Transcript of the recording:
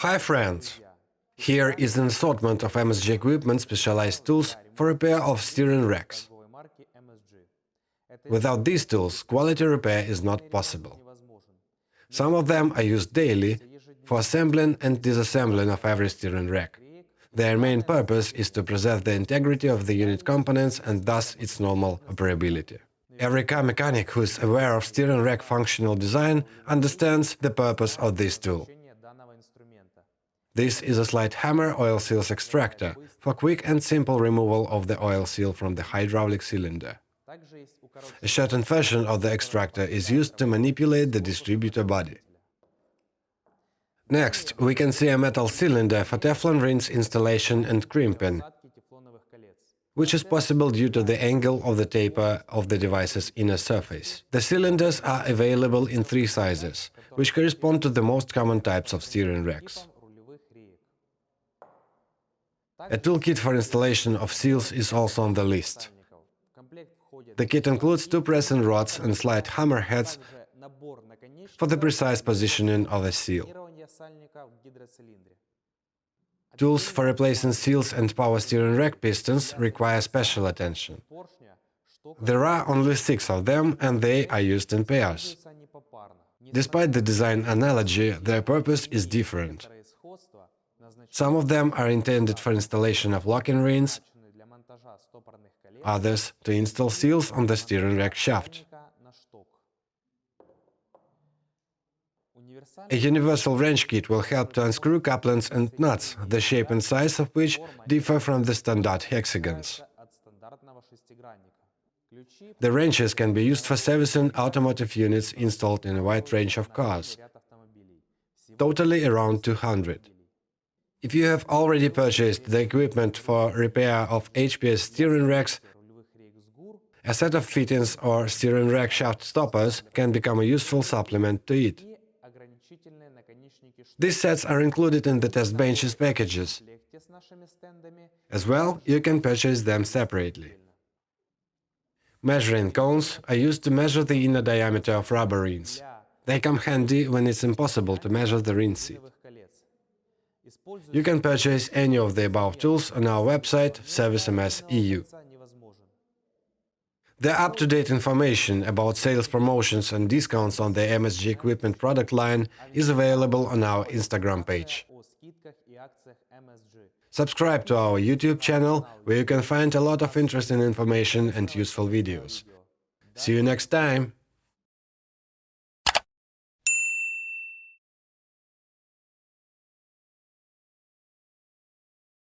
Hi friends! Here is an assortment of MSG equipment specialized tools for repair of steering racks. Without these tools, quality repair is not possible. Some of them are used daily for assembling and disassembling of every steering rack. Their main purpose is to preserve the integrity of the unit components and thus its normal operability. Every car mechanic who is aware of steering rack functional design understands the purpose of this tool. This is a slide hammer oil seals extractor for quick and simple removal of the oil seal from the hydraulic cylinder. A shortened version of the extractor is used to manipulate the distributor body. Next, we can see a metal cylinder for Teflon rinse installation and crimping, which is possible due to the angle of the taper of the device's inner surface. The cylinders are available in 3 sizes, which correspond to the most common types of steering racks. A toolkit for installation of seals is also on the list. The kit includes 2 pressing rods and slide hammer heads for the precise positioning of the seal. Tools for replacing seals and power steering rack pistons require special attention. There are only 6 of them, and they are used in pairs. Despite the design analogy, their purpose is different. Some of them are intended for installation of locking rings, others to install seals on the steering rack shaft. A universal wrench kit will help to unscrew couplings and nuts, the shape and size of which differ from the standard hexagons. The wrenches can be used for servicing automotive units installed in a wide range of cars, totally around 200. If you have already purchased the equipment for repair of HPS steering racks, a set of fittings or steering rack shaft stoppers can become a useful supplement to it. These sets are included in the test benches packages. As well, you can purchase them separately. Measuring cones are used to measure the inner diameter of rubber rings. They come handy when it's impossible to measure the ring seat. You can purchase any of the above tools on our website servicems.eu. The up-to-date information about sales promotions and discounts on the MSG equipment product line is available on our Instagram page. Subscribe to our YouTube channel, where you can find a lot of interesting information and useful videos. See you next time!